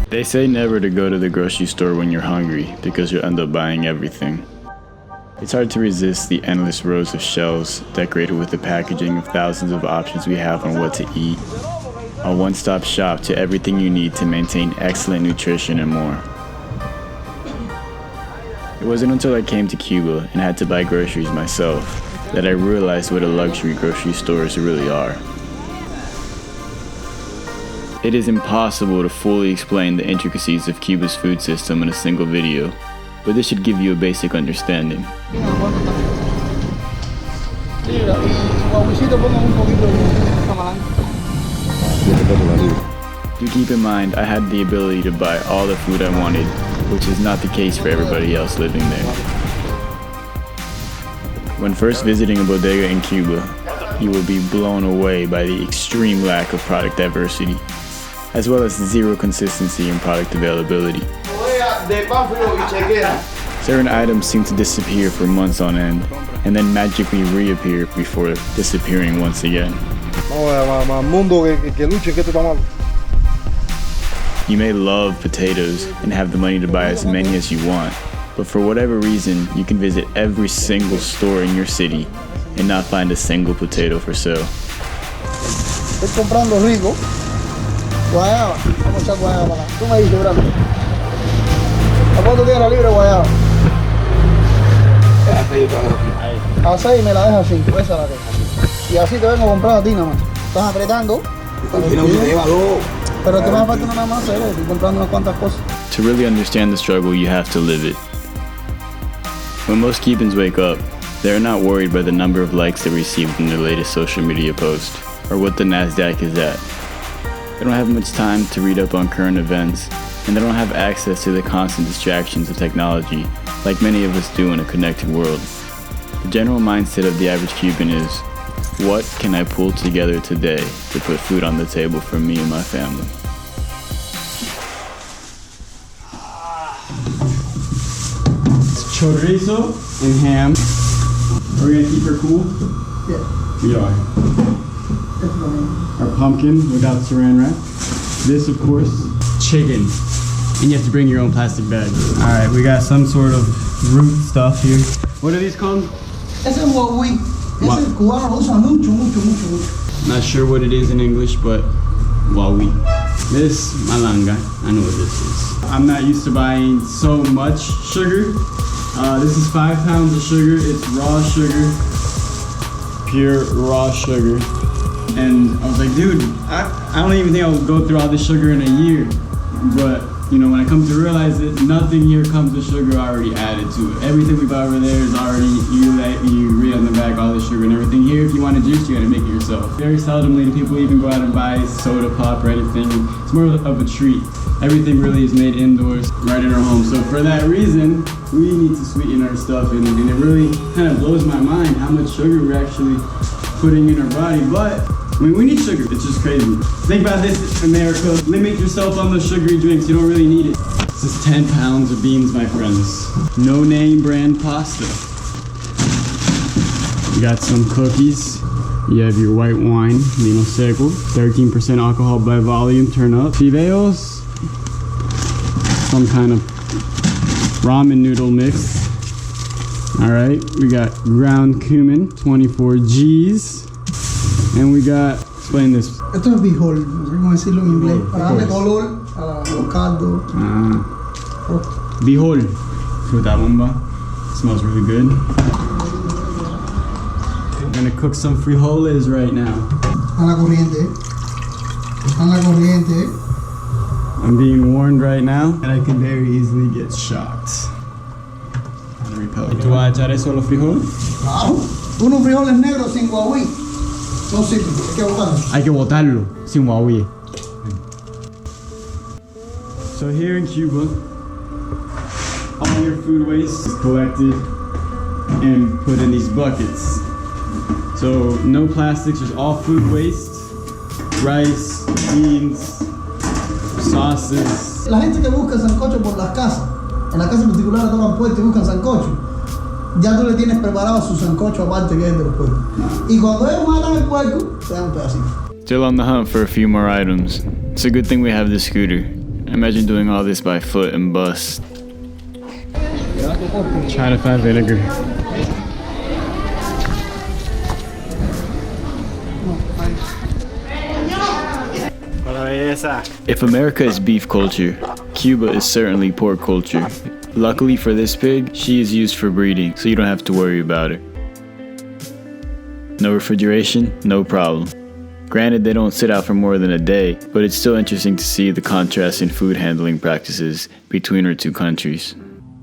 They say never to go to the grocery store when you're hungry because you'll end up buying everything. It's hard to resist the endless rows of shelves decorated with the packaging of thousands of options we have on what to eat. A one-stop shop to everything you need to maintain excellent nutrition and more. It wasn't until I came to Cuba and had to buy groceries myself that I realized what a luxury grocery stores really are. It is impossible to fully explain the intricacies of Cuba's food system in a single video, but this should give you a basic understanding. Do keep in mind, I had the ability to buy all the food I wanted, which is not the case for everybody else living there. When first visiting a bodega in Cuba, you will be blown away by the extreme lack of product diversity, as well as zero consistency in product availability. Certain items seem to disappear for months on end, and then magically reappear before disappearing once again. You may love potatoes and have the money to buy as many as you want, but for whatever reason, you can visit every single store in your city and not find a single potato for sale. Estoy comprando rico. Guayaba. Vamos a echar guayaba acá. Tú me dices, grande. ¿A cuánto tiene la libra de guayaba? A 6 me la dejas a 5. Esa la dejo. Y así te vengo a comprar a ti nada más. Estás apretando. Pero te me falta una más, estoy comprando unas cuantas cosas. To really understand the struggle, you have to live it. When most Cubans wake up, they are not worried by the number of likes they received in their latest social media post, or what the NASDAQ is at. They don't have much time to read up on current events, and they don't have access to the constant distractions of technology, like many of us do in a connected world. The general mindset of the average Cuban is, what can I pull together today to put food on the table for me and my family? Chorizo and ham. Are we gonna keep her cool? Yeah. We are. Our pumpkin without saran wrap. This, of course, chicken. And you have to bring your own plastic bag. All right, we got some sort of root stuff here. What are these called? Ese es guagüí. Ese cubano lo usa mucho. Not sure what it is in English, but wawi. This, malanga. I know what this is. I'm not used to buying so much sugar. This is 5 pounds of sugar. It's raw sugar, pure raw sugar. And I was like, dude, I don't even think I would go through all this sugar in a year. But, you know, when I come to realize that nothing here comes with sugar already added to it. Everything we buy over there is already, you read on the back all the sugar and everything. Here, if you want a juice, you gotta make it yourself. Very seldomly do people even go out and buy soda pop or anything. It's more of a treat. Everything really is made indoors, right in our home. So for that reason, we need to sweeten our stuff, and it really kind of blows my mind how much sugar we're actually putting in our body. But I mean, we need sugar. It's just crazy. Think about this, America. Limit yourself on those sugary drinks. You don't really need it. This is 10 pounds of beans, my friends. No name brand pasta. You got some cookies. You have your white wine, vino seco, 13% alcohol by volume. Turn up. Fideos. Some kind of ramen noodle mix. All right, we got ground cumin, 24 G's. And we got, explain this. Esto es bijol, no sé cómo decirlo en inglés. Para darle color a los caldos. Bijol. Fruta bomba. Smells really good. We're gonna cook some frijoles right now. A la corriente. I'm being warned right now that I can very easily get shocked. ¿Tú vas a echar eso a los frijoles? Claro. Unos frijoles negros sin guagüí. No sirve, hay que botarlo sin guagüí. So here in Cuba, all your food waste is collected and put in these buckets. So no plastics, just all food waste, rice, beans, sauces. La gente que busca sancocho por las casas, en la casa en particular tocan puertas y buscan sancocho. Ya tú le tienes preparado su sancocho aparte que es de los puercos. Y cuando ellos matan el puerco, te dan un pedacito. Still on the hunt for a few more items. It's a good thing we have this scooter. Imagine doing all this by foot and bus. Try to find vinegar. If America is beef culture, Cuba is certainly pork culture. Luckily for this pig, she is used for breeding, so you don't have to worry about her. No refrigeration, no problem. Granted, they don't sit out for more than a day, but it's still interesting to see the contrast in food handling practices between our two countries.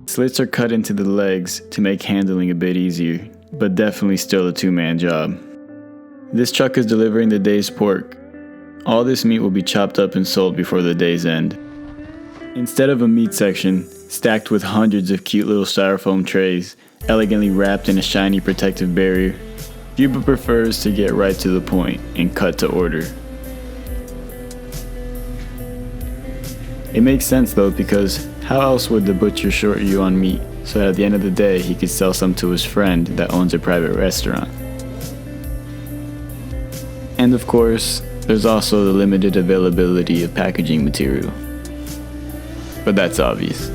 Slits are cut into the legs to make handling a bit easier, but definitely still a two-man job. This truck is delivering the day's pork. All this meat will be chopped up and sold before the day's end. Instead of a meat section, stacked with hundreds of cute little styrofoam trays, elegantly wrapped in a shiny protective barrier, Cuba prefers to get right to the point and cut to order. It makes sense though, because how else would the butcher short you on meat so that at the end of the day he could sell some to his friend that owns a private restaurant? And of course, there's also the limited availability of packaging material. But that's obvious.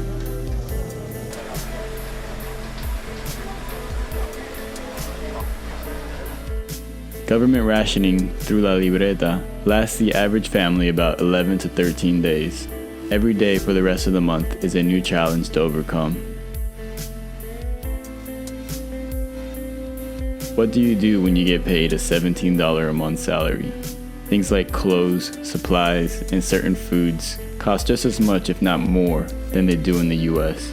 Government rationing through La Libreta lasts the average family about 11 to 13 days. Every day for the rest of the month is a new challenge to overcome. What do you do when you get paid a $17 a month salary? Things like clothes, supplies, and certain foods cost just as much, if not more, than they do in the US.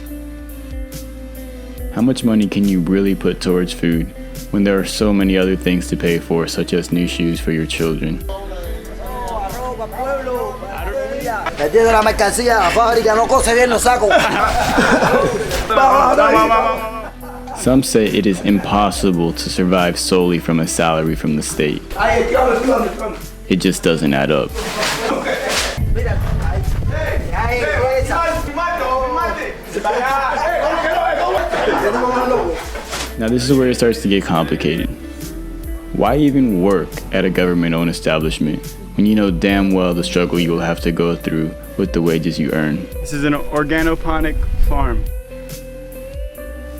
How much money can you really put towards food when there are so many other things to pay for, such as new shoes for your children? Some say it is impossible to survive solely from a salary from the state. It just doesn't add up. Now this is where it starts to get complicated. Why even work at a government-owned establishment when you know damn well the struggle you will have to go through with the wages you earn? This is an organoponic farm.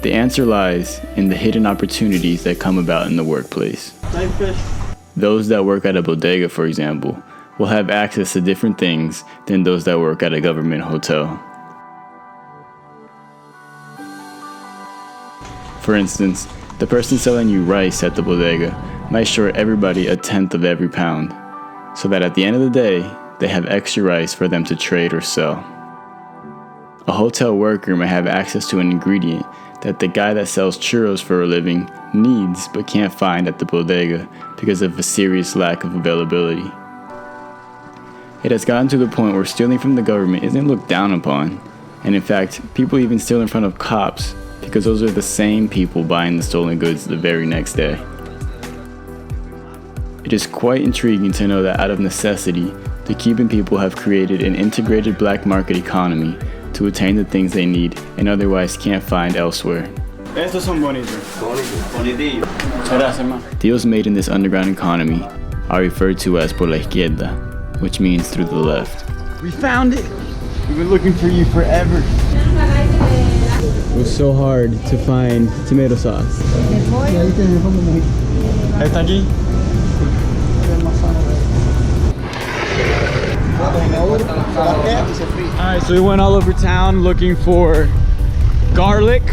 The answer lies in the hidden opportunities that come about in the workplace. Those that work at a bodega, for example, will have access to different things than those that work at a government hotel. For instance, the person selling you rice at the bodega might short everybody a tenth of every pound, so that at the end of the day, they have extra rice for them to trade or sell. A hotel worker may have access to an ingredient that the guy that sells churros for a living needs but can't find at the bodega because of a serious lack of availability. It has gotten to the point where stealing from the government isn't looked down upon, and in fact, people even steal in front of cops because those are the same people buying the stolen goods the very next day. It is quite intriguing to know that out of necessity, the Cuban people have created an integrated black market economy to attain the things they need and otherwise can't find elsewhere. Estos son bonitos. Deals made in this underground economy are referred to as por la izquierda, which means through the left. We found it! We've been looking for you forever. It was so hard to find tomato sauce. ¿Está aquí? Alright, so we went all over town looking for garlic.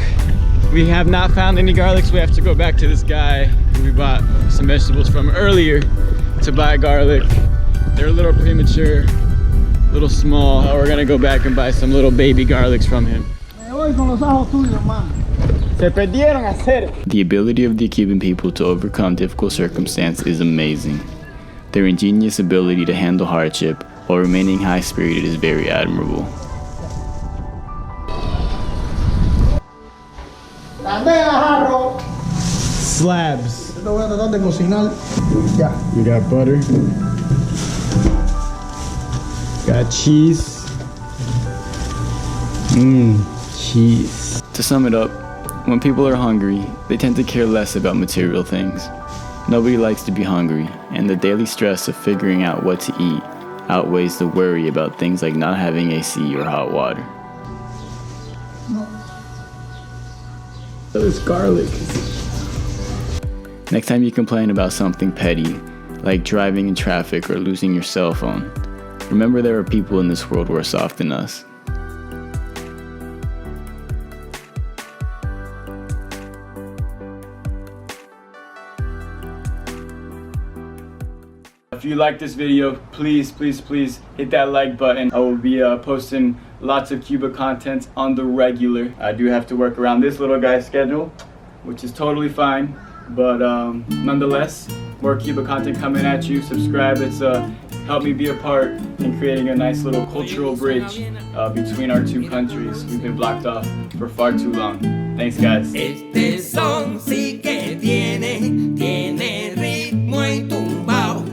We have not found any garlic, so we have to go back to this guy who we bought some vegetables from earlier to buy garlic. They're a little premature, a little small. We're gonna go back and buy some little baby garlics from him. The ability of the Cuban people to overcome difficult circumstances is amazing. Their ingenious ability to handle hardship while remaining high-spirited is very admirable. Slabs. Lo voy a tratar de cocinar. Ya. We got butter. Got cheese. Cheese. To sum it up, when people are hungry, they tend to care less about material things. Nobody likes to be hungry, and the daily stress of figuring out what to eat outweighs the worry about things like not having AC or hot water. No. There's garlic. Next time you complain about something petty, like driving in traffic or losing your cell phone, remember there are people in this world worse off than us. If you like this video, please hit that like button. I will be posting lots of Cuba content on the regular. I do have to work around this little guy's schedule, which is totally fine. But nonetheless, more Cuba content coming at you. Subscribe. It's helped me be a part in creating a nice little cultural bridge between our two countries. We've been blocked off for far too long. Thanks, guys. Este son sí que tiene